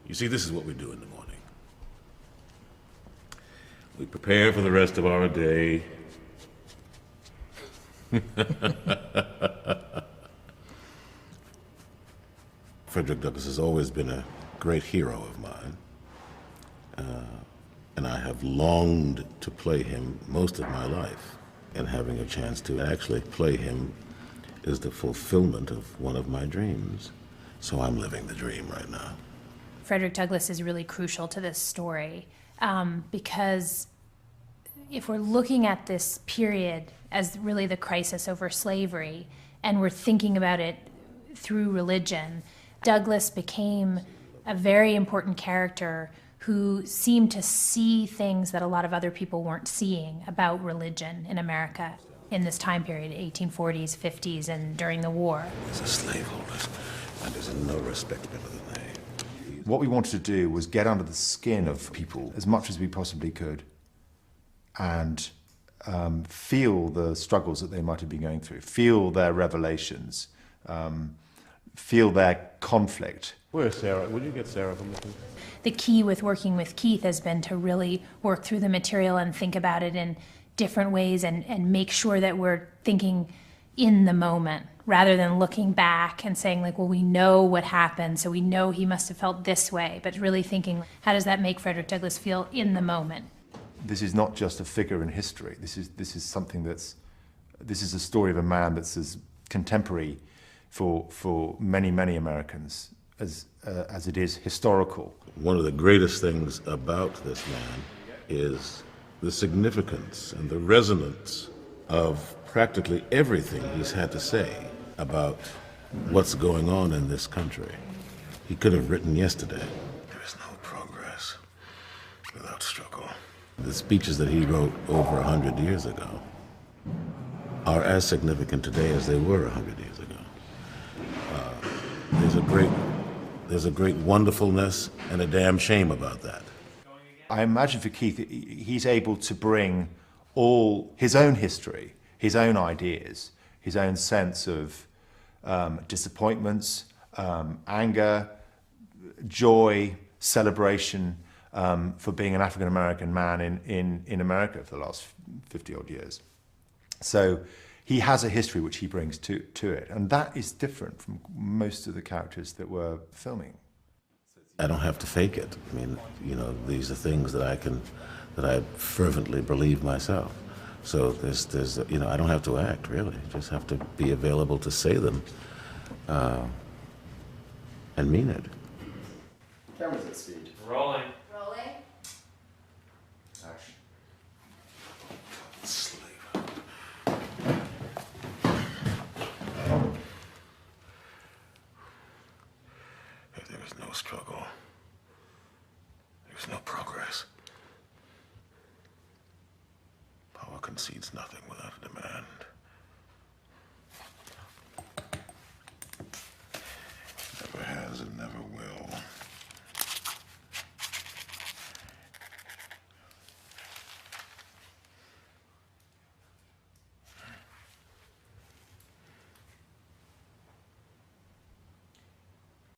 You see, this is what we do in the morning. We prepare for the rest of our day. Frederick Douglass has always been a great hero of mine, and I have longed to play him most of my life, and having a chance to actually play him is the fulfillment of one of my dreams. So I'm living the dream right now. Frederick Douglass is really crucial to this story because if we're looking at this period as really the crisis over slavery and we're thinking about it through religion, Douglass became a very important character who seemed to see things that a lot of other people weren't seeing about religion in America in this time period, 1840s, 50s, and during the war. As a slaveholder, and there's no respect better than they. What we wanted to do was get under the skin of people as much as we possibly could and feel the struggles that they might have been going through, feel their revelations, feel their conflict. Where's Sarah? Would you get Sarah from the team? The key with working with Keith has been to really work through the material and think about it in different ways and make sure that we're thinking in the moment rather than looking back and saying like, well, we know what happened, so we know he must have felt this way, but really thinking, how does that make Frederick Douglass feel in the moment? This is not just a figure in history. This is something this is a story of a man that's as contemporary for many, many Americans as it is historical. One of the greatest things about this man is the significance and the resonance of practically everything he's had to say about what's going on in this country. He could have written yesterday. There is no progress without struggle. The speeches that he wrote over 100 years ago are as significant today as they were 100 years ago. There's a great wonderfulness and a damn shame about that. I imagine for Keith, he's able to bring all his own history, his own ideas, his own sense of disappointments, anger, joy, celebration for being an African-American man in America for the last 50-odd years. So he has a history which he brings to it, and that is different from most of the characters that we're filming. I don't have to fake it. I mean, you know, these are things that I fervently believe myself. So there's you know, I don't have to act, really. I just have to be available to say them and mean it. Camera's at speed. Rolling. Rolling. Action. Slave. If there is no struggle, there is no progress. Power concedes nothing without a demand.